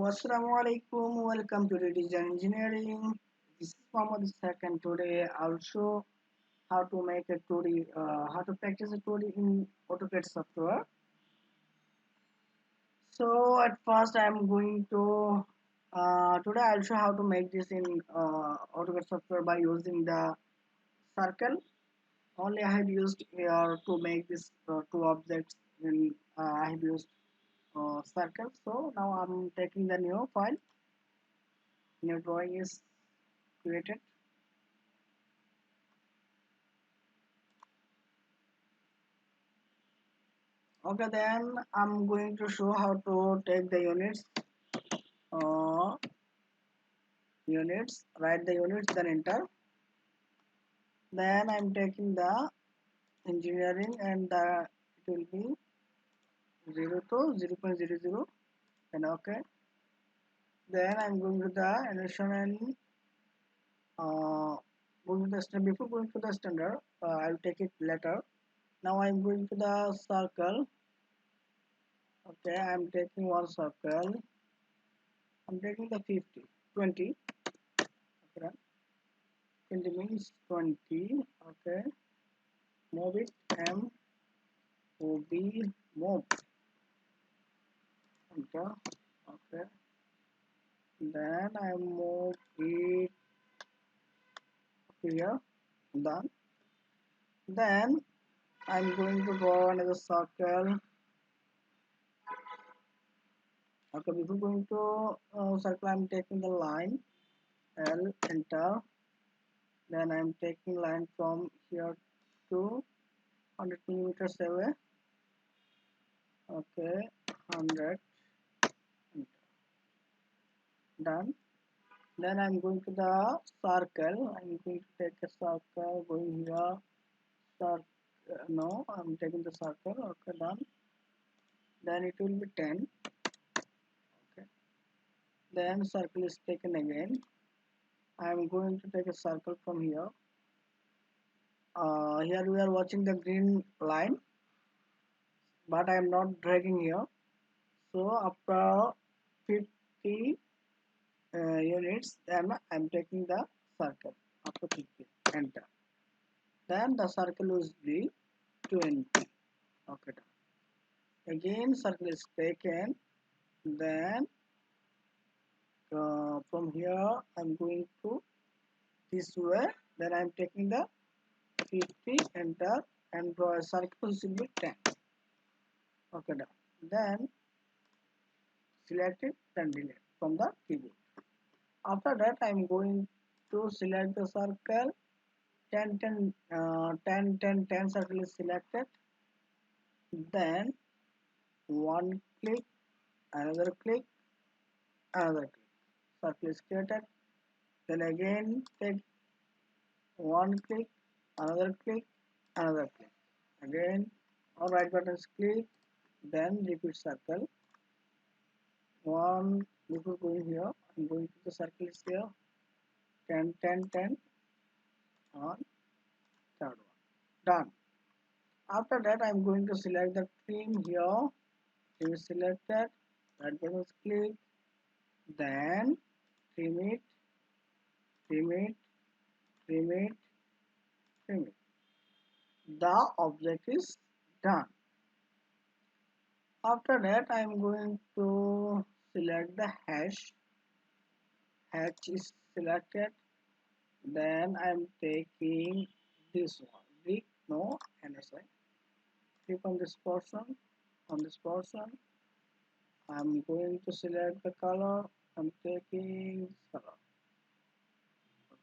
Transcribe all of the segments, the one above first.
Assalamualaikum. Welcome to Redesign Engineering. This is Mohammed Ishaq, and today I'll show how to make a 2D, how to practice a 2D in AutoCAD software. So at first I'm going to today I'll show how to make this in AutoCAD software by using the circle. Only I have used here to make this two objects. In I have used circle. So now I'm taking the new file. New drawing is created. Okay, then I'm going to show how to take the uh, write the units, then enter. Then I'm taking the engineering, and it will be 0 to 0.00, and okay. Then I'm going to the animation and going to the standard. Before going to the standard, I'll take it later. Now I'm going to the circle. Okay, I'm taking one circle. I'm taking the 50, 20. Okay, 20 means 20. Okay, move it. M O B move. Enter. Okay, then I move it here. Done. Then I'm going to draw another circle. Okay, before going to circle, I'm taking the line L. Enter. Then I'm taking line from here to 100 millimeters away. Okay, 100. Done. Then I'm going to the circle. I'm going to take a circle going here. No, I'm taking the circle. Okay, done. Then it will be 10. Okay. Then circle is taken again. I'm going to take a circle from here. Here we are watching the green line, but I am not dragging here. So after 50 units, then I'm taking the circle after 50. Enter. Then the circle will be 20. Okay, done. Again circle is taken. Then from here I'm going to this way. Then I'm taking the 50. Enter, and draw a circle which will be 10. Okay, done. Then select it, then delete from the keyboard. After that I'm going to select the circle. 10 10 10 10 10 circle is selected. Then one click, another click, another click. Circle is created. Then again take one click, another click, another click. Again on right button click, then repeat circle. One before going here, I'm going to the circle is here. 10 10 10 on third one. Done. After that I'm going to select the trim here. Trim is selected. Right button click. Then trim it, trim it, trim it, trim it. The object is done. After that I am going to select the hash. Hash is selected. Then I am taking this one. Click no NSI. Click on this portion. On this portion, I am going to select the color. I'm taking color.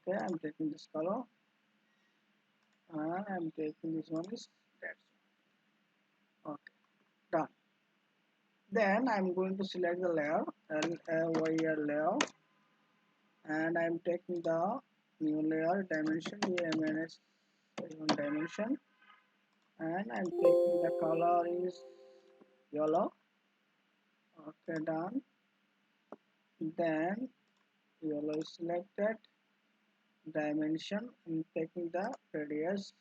Okay, I'm taking this color, and I'm taking this one is red. Okay, done. Then I'm going to select the layer, layer layer, and I'm taking the new layer dimension, dimension, and I'm taking the color is yellow. Okay, done. Then yellow is selected, dimension, I'm taking the radius.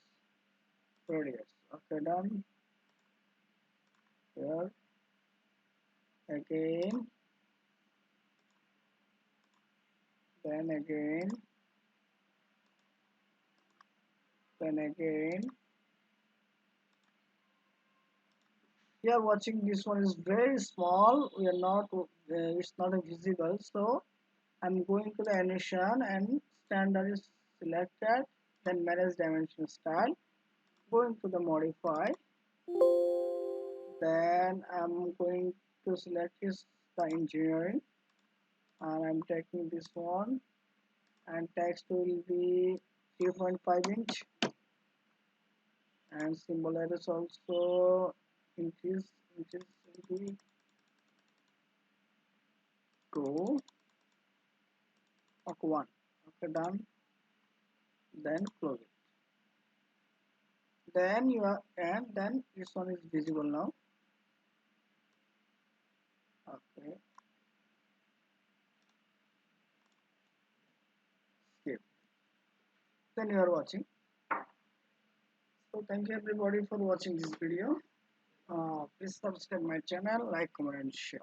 Okay, done. Here again then again, then again. We are watching this one is very small. We are not, it's not visible. So I'm going to the animation and standard is selected. Then manage dimension style. Going to the modify. Then I'm going to select is the engineering, and I'm taking this one, and text will be 3.5 inch, and symbol address also inches will be 2 1. Okay, done. Then close it. Then you are, and then this one is visible now. Okay, skip. Then you are watching. So thank you everybody for watching this video. Please subscribe my channel, like, comment and share.